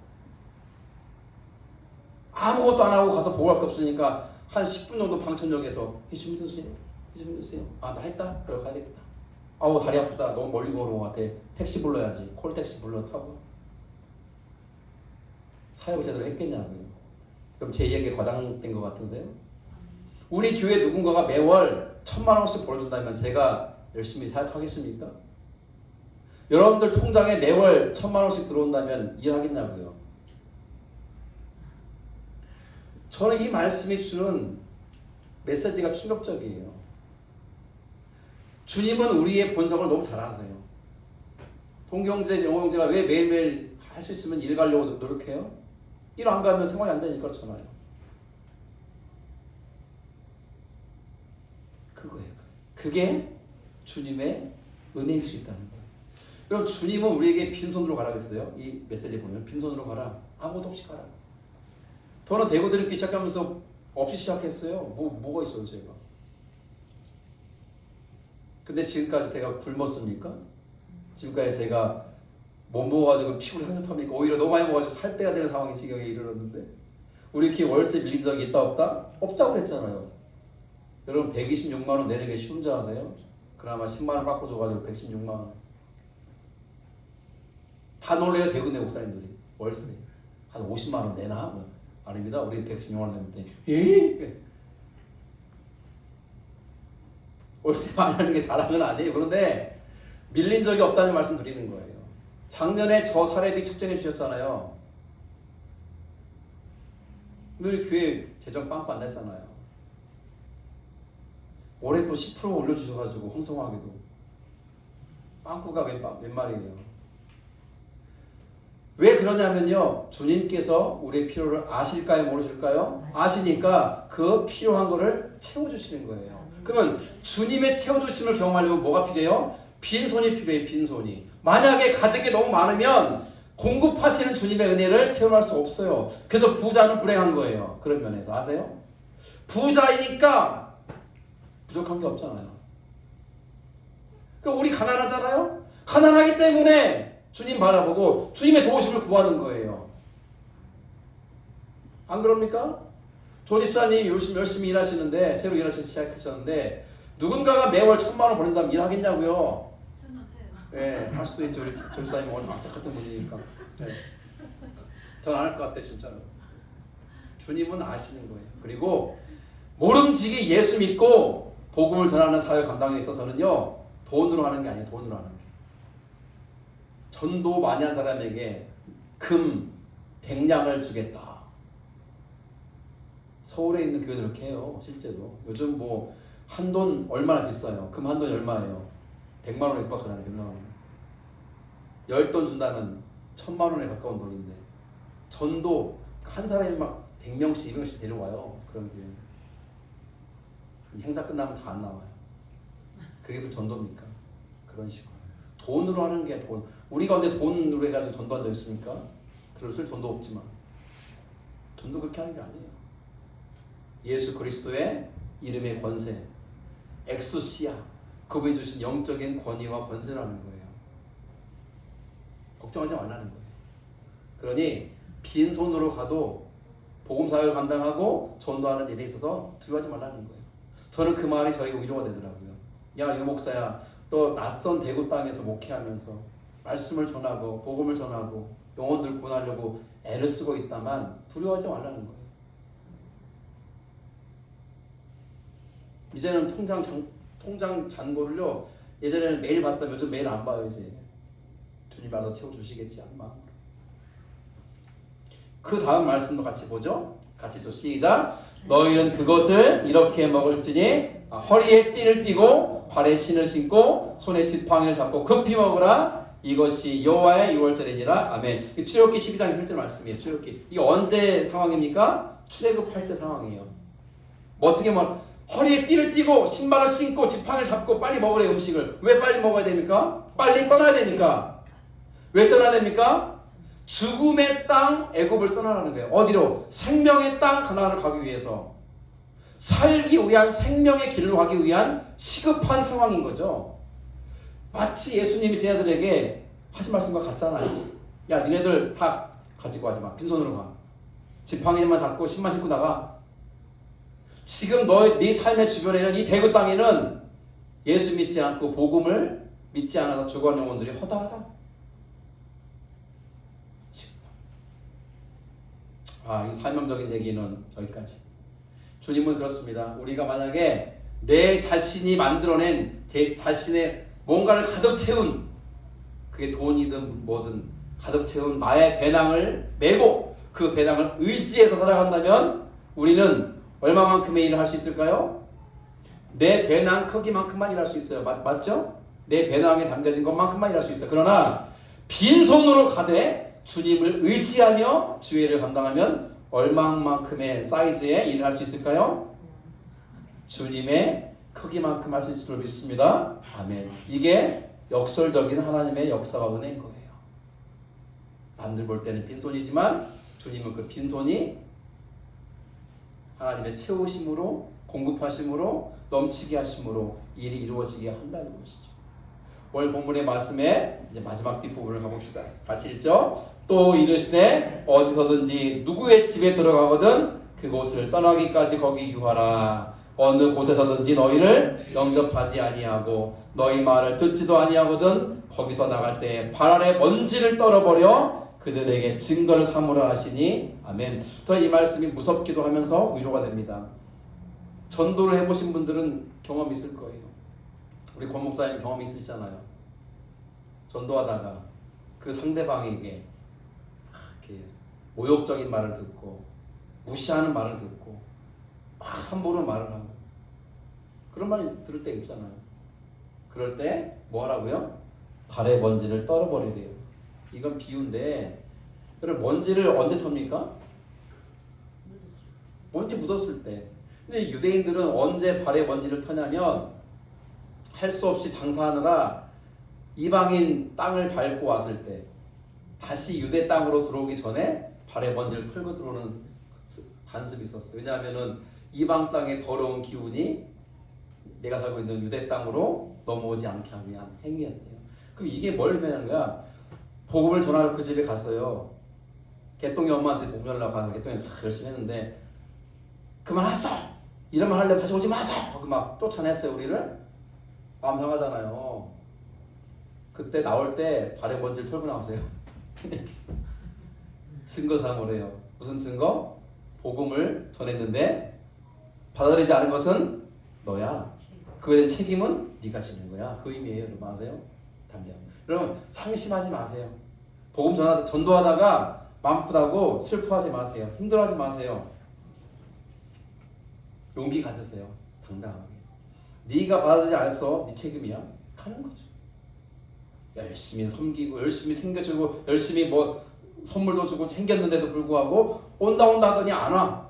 아무것도 안 하고 가서 보고 할 게 없으니까 한 10분 정도 방천역에서 좀 드세요. 좀 드세요. 아, 나 했다? 그래 가야 되겠다. 아우 다리 아프다. 너무 멀리 걸어온 것 같아. 택시 불러야지. 콜택시 불러 타고. 사역을 제대로 했겠냐고요. 그럼 제 얘기에 과장된 것 같으세요? 우리 교회 누군가가 매월 1,000만 원씩 벌어준다면 제가 열심히 사역하겠습니까? 여러분들 통장에 매월 1,000만 원씩 들어온다면 일하겠냐고요. 저는 이 말씀이 주는 메시지가 충격적이에요. 주님은 우리의 본성을 너무 잘 아세요. 동경제, 영어경제가 왜 매일매일 할 수 있으면 일 가려고 노력해요? 일 안 가면 생활이 안 되니까 그렇잖아요. 그거예요. 그게 주님의 은혜일 수 있다는 거예요. 그럼 주님은 우리에게 빈손으로 가라 그랬어요. 이 메시지 보면 빈손으로 가라. 아무것도 없이 가라. 저는 대구 드리기 시작하면서 없이 시작했어요. 뭐가 있어요 제가. 근데 지금까지 제가 굶었습니까? 지금까지 제가 못 먹어가지고 피부를 상접합니까? 오히려 너무 많이 먹어가지고 살 빼야 되는 상황이 지경에 이르렀는데 우리 이렇게 월세 밀린 적이 있다 없다? 없다고 그랬잖아요. 여러분 126만 원 내는 게 쉬운 줄 아세요? 그나마 10만 원 바꿔줘가지고 116만 원. 다 놀래요 대구 내 목사님들이. 월세 한 50만 원 내나? 뭐. 아닙니다. 우리 116만 원 내면 에? 월세 많이 하는 게 자랑은 아니에요. 그런데 밀린 적이 없다는 말씀 드리는 거예요. 작년에 저 사례비 책정해 주셨잖아요. 늘 교회 재정 빵꾸 안 냈잖아요. 올해 또 10% 올려주셔가지고 홍성하게도 빵꾸가 웬 말이에요. 왜 그러냐면요. 주님께서 우리의 필요를 아실까요? 모르실까요? 아시니까 그 필요한 거를 채워주시는 거예요. 그러면 주님의 채워주심을 경험하려면 뭐가 필요해요? 빈손이 필요해요. 빈손이. 만약에 가진 게 너무 많으면 공급하시는 주님의 은혜를 체험할 수 없어요. 그래서 부자는 불행한 거예요. 그런 면에서 아세요? 부자이니까 부족한 게 없잖아요. 그러니까 우리 가난하잖아요? 가난하기 때문에 주님 바라보고 주님의 도우심을 구하는 거예요. 안 그럽니까? 조 집사님 열심히 일하시는데 새로 일하시기 시작하셨는데 누군가가 매월 1,000만 원 버린다면 일하겠냐고요? 네, 할 수도 있죠. 우리 조 집사님 오늘 막작 같은 분이니까. 네. 전 안 할 것 같아요 진짜로. 주님은 아시는 거예요. 그리고 모름지기 예수 믿고 복음을 전하는 사회 감당에 있어서는요 돈으로 하는 게 아니에요. 돈으로 하는 게. 전도 많이 한 사람에게 금 100냥을 주겠다. 서울에 있는 교회들 이렇게 해요. 실제로. 요즘 뭐 한돈 얼마나 비싸요. 금 한 돈이 얼마예요. 100만 원에 육박하잖아요. 100만 원. 10돈 준다면 1000만 원에 가까운 돈인데 전도 한 사람이 막 100명씩 200명씩 데려와요. 그런 교회. 행사 끝나면 다 안 나와요. 그게 무슨 전도입니까? 그런 식으로. 돈으로 하는 게 돈. 우리가 언제 돈으로 해가지고 전도한 적 있습니까? 그럴 돈도 없지만 돈도 그렇게 하는 게 아니에요. 예수 그리스도의 이름의 권세, 엑소시아, 그분이 주신 영적인 권위와 권세라는 거예요. 걱정하지 말라는 거예요. 그러니 빈손으로 가도 복음사역을 감당하고 전도하는 일에 있어서 두려워하지 말라는 거예요. 저는 그 말이 저에게 위로가 되더라고요. 야, 유 목사야, 또 낯선 대구 땅에서 목회하면서 말씀을 전하고 복음을 전하고 영혼들 구원하려고 애를 쓰고 있다만 두려워하지 말라는 거예요. 이제는 통장 잔고를요 예전에는 매일 봤다면 요즘 매일 안 봐요. 이제 주님 알아서 채워주시겠지 하는 마음으로. 그 다음 말씀도 같이 보죠. 같이 또 시작. 너희는 그것을 이렇게 먹을지니 허리에 띠를 띠고 발에 신을 신고 손에 지팡이를 잡고 급히 먹으라. 이것이 여호와의 유월절이니라. 아멘. 출애굽기 12장 1절 말씀이에요. 출애굽기. 이게 언제 상황입니까? 출애굽할 때 상황이에요. 뭐 어떻게 뭐 허리에 띠를 띠고 신발을 신고 지팡이를 잡고 빨리 먹으래. 음식을 왜 빨리 먹어야 됩니까? 빨리 떠나야 되니까. 왜 떠나야 됩니까? 죽음의 땅 애굽을 떠나라는 거예요. 어디로? 생명의 땅 가나안을 가기 위해서. 살기 위한 생명의 길로 가기 위한 시급한 상황인 거죠. 마치 예수님이 제자들에게 하신 말씀과 같잖아요. 야, 니네들 다 가지고 가지 마. 빈손으로 가. 지팡이만 잡고 신만 신고 나가. 지금 네 삶의 주변에는 이 대구 땅에는 예수 믿지 않고 복음을 믿지 않아서 죽어가는 영혼들이 허다하다. 이 설명적인 얘기는 여기까지. 주님은 그렇습니다. 우리가 만약에 내 자신이 만들어낸 제 자신의 뭔가를 가득 채운, 그게 돈이든 뭐든 가득 채운 나의 배낭을 메고 그 배낭을 의지해서 살아간다면 우리는 얼마만큼의 일을 할 수 있을까요? 내 배낭 크기만큼만 일할 수 있어요. 맞죠? 내 배낭에 담겨진 것만큼만 일할 수 있어요. 그러나 빈손으로 가되 주님을 의지하며 주의를 감당하면 얼마만큼의 사이즈의 일을 할 수 있을까요? 주님의 크기만큼 할 수 있을 줄 믿습니다. 아멘. 이게 역설적인 하나님의 역사와 은혜인 거예요. 남들 볼 때는 빈손이지만 주님은 그 빈손이 하나님의 채우심으로, 공급하심으로, 넘치게 하심으로 일이 이루어지게 한다는 것이죠. 오늘 본문의 말씀에 이제 마지막 뒷부분을 가봅시다. 같이 읽죠. 또 이르시되 어디서든지 누구의 집에 들어가거든 그곳을 떠나기까지 거기 유하라. 어느 곳에서든지 너희를 영접하지 아니하고 너희 말을 듣지도 아니하거든 거기서 나갈 때 발 아래 먼지를 떨어버려 그들에게 증거를 삼으라 하시니. 아멘. 저 이 말씀이 무섭기도 하면서 위로가 됩니다. 전도를 해보신 분들은 경험이 있을 거예요. 우리 권 목사님 경험이 있으시잖아요. 전도하다가 그 상대방에게 이렇게 모욕적인 말을 듣고 무시하는 말을 듣고 막 함부로 말을 하고 그런 말을 들을 때 있잖아요. 그럴 때 뭐 하라고요? 발에 먼지를 떨어버리래요. 이건 비유인데 그럼 먼지를 언제 텁니까? 먼지 묻었을 때. 근데 유대인들은 언제 발에 먼지를 터냐면 할 수 없이 장사하느라 이방인 땅을 밟고 왔을 때 다시 유대 땅으로 들어오기 전에 발에 먼지를 털고 들어오는 관습이 있었어요. 왜냐하면은 이방 땅의 더러운 기운이 내가 살고 있는 유대 땅으로 넘어오지 않게 하기 위한 행위였대요. 그럼 이게 뭘 의미하는 거야? 복음을 전하러 그 집에 갔어요. 개똥이 엄마한테 복음 전하려고 가서 개똥이 열심히 했는데 그만하소! 이런 말 하려고 다시 오지 마소! 하고 막 쫓아냈어요. 우리를. 마음 상하잖아요. 그때 나올 때 발에 먼지를 털고 나오세요. 증거 삼으래요. 무슨 증거? 복음을 전했는데 받아들이지 않은 것은 너야. 그에 대한 책임은 네가 지는 거야. 그 의미예요. 여러분 아세요? 담장. 여러분 상심하지 마세요. 복음 전도하다가 마음 아프다고 슬퍼하지 마세요. 힘들어하지 마세요. 용기 가지세요. 당당하게. 네가 받아들이지 않았어. 네 책임이야. 가는 거죠. 열심히 섬기고 열심히 챙겨주고 열심히 뭐 선물도 주고 챙겼는데도 불구하고 온다 하더니 안 와.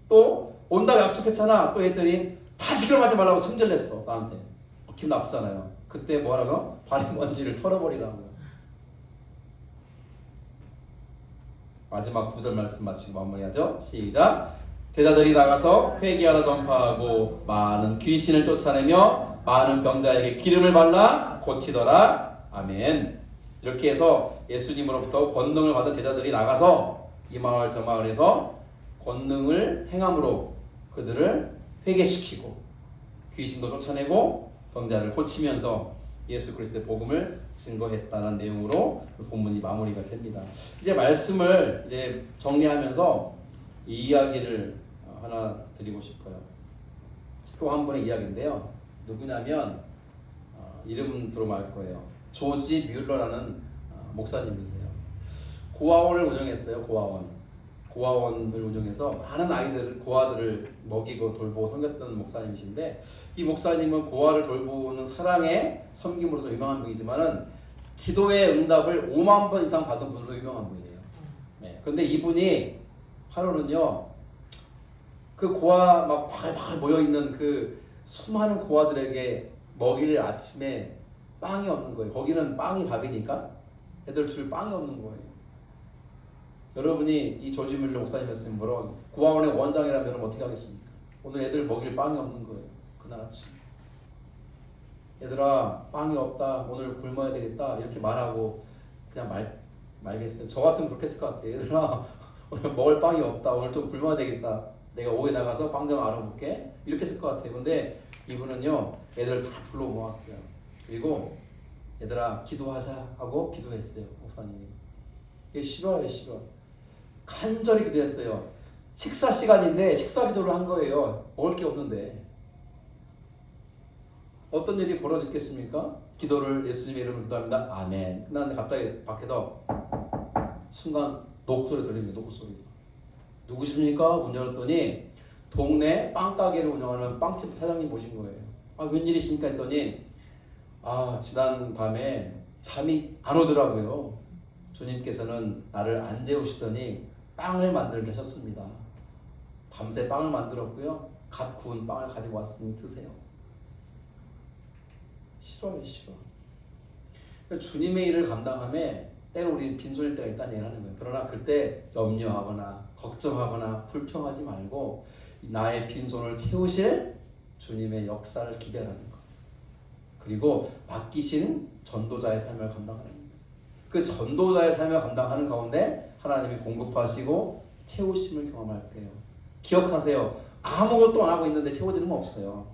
또 온다고 약속했잖아. 또 했더니 다시 그럼 하지 말라고 승질냈어. 나한테. 기분 나쁘잖아요. 그때 뭐라고? 발에 먼지를 털어버리라고. 마지막 9절 말씀 마치고 마무리하죠. 시작. 제자들이 나가서 회개하라 전파하고 많은 귀신을 쫓아내며 많은 병자에게 기름을 발라 고치더라. 아멘. 이렇게 해서 예수님으로부터 권능을 받은 제자들이 나가서 이 마을 저 마을에서 권능을 행함으로 그들을 회개시키고 귀신도 쫓아내고 병자를 고치면서 예수 그리스도의 복음을 증거했다는 내용으로 본문이 마무리가 됩니다. 이제 말씀을 이제 정리하면서 이 이야기를 하나 드리고 싶어요. 또 한 분의 이야기인데요. 누구냐면 이름 들어볼 거예요. 조지 뮬러라는 목사님이세요. 고아원을 운영했어요. 고아원을 운영해서 많은 아이들, 고아들을 먹이고 돌보고 섬겼던 목사님이신데, 이 목사님은 고아를 돌보는 사랑의 섬김으로도 유명한 분이지만은 기도의 응답을 5만 번 이상 받은 분으로 유명한 분이에요. 네. 근데 이분이 하루는요, 그 고아 막 바글바글 모여있는 그 수많은 고아들에게 먹이를 아침에 빵이 없는 거예요. 거기는 빵이 밥이니까 애들 줄 빵이 없는 거예요. 여러분이 이 조지 뮬러 목사님이었으면 뭐라고, 고아원의 원장이라면 어떻게 하겠습니까? 오늘 애들 먹일 빵이 없는 거예요. 그날 아침. 얘들아, 빵이 없다. 오늘 굶어야 되겠다. 이렇게 말하고 그냥 말겠어요. 저 같으면 그렇게 했을 것 같아요. 얘들아, 오늘 먹을 빵이 없다. 오늘 또 굶어야 되겠다. 내가 오후에 나가서 빵 좀 알아볼게. 이렇게 했을 것 같아요. 근데 이분은요, 애들 다 불러 모았어요. 그리고 얘들아, 기도하자 하고 기도했어요. 목사님이. 이게 싫어요. 간절히 기도했어요. 식사 시간인데 식사 기도를 한 거예요. 먹을 게 없는데. 어떤 일이 벌어졌겠습니까? 기도를 예수님의 이름으로 기도합니다. 아멘. 끝났는데 갑자기 밖에서 순간 노크소리 들립니다. 노크소리. 누구십니까? 문 열었더니 동네 빵가게를 운영하는 빵집 사장님 모신 거예요. 아, 웬일이십니까? 했더니 지난 밤에 잠이 안 오더라고요. 주님께서는 나를 안 재우시더니 빵을 만들게 하셨습니다. 밤새 빵을 만들었고요. 갓 구운 빵을 가지고 왔으니 드세요. 싫어요. 주님의 일을 감당함에 때로 우리는 빈손일 때가 있다는 얘기를 하는 거예요. 그러나 그때 염려하거나 걱정하거나 불평하지 말고 나의 빈손을 채우실 주님의 역사를 기대하는 것. 그리고 맡기신 전도자의 삶을 감당하는 것. 그 전도자의 삶을 감당하는 가운데 하나님이 공급하시고 채우심을 경험할 거예요. 기억하세요. 아무것도 안 하고 있는데 채워지는 거 없어요.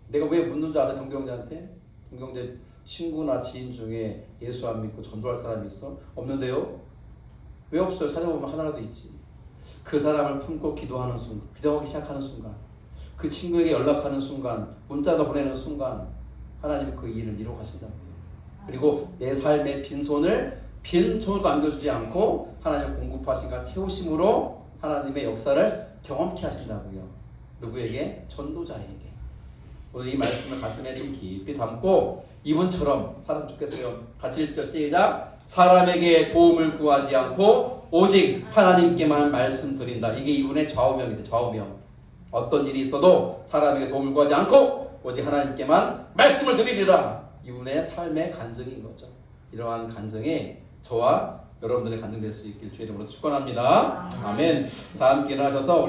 내가 왜 묻는 줄 알아? 동경자한테? 동경자 친구나 지인 중에 예수 안 믿고 전도할 사람이 있어? 없는데요? 왜 없어요? 찾아보면 하나라도 있지. 그 사람을 품고 기도하는 순간, 기도하기 시작하는 순간, 그 친구에게 연락하는 순간, 문자도 보내는 순간 하나님이 그 일을 이루어 가신다고요. 그리고 내 삶의 빈손을 남겨주지 않고 하나님의 공급하신가 채우심으로 하나님의 역사를 경험케 하신다고요. 누구에게? 전도자에게. 오늘 이 말씀을 가슴에 좀 깊이 담고 이분처럼 살았으면 좋겠어요. 같이 읽죠. 시작. 사람에게 도움을 구하지 않고 오직 하나님께만 말씀드린다. 이게 이분의 좌우명인데, 좌우명. 어떤 일이 있어도 사람에게 도움을 구하지 않고 오직 하나님께만 말씀을 드리리라. 이분의 삶의 간증인 거죠. 이러한 간증이 저와 여러분들의 간증될 수 있길 주의 이름으로 축원합니다. 아멘. 다 함께 일어나셔서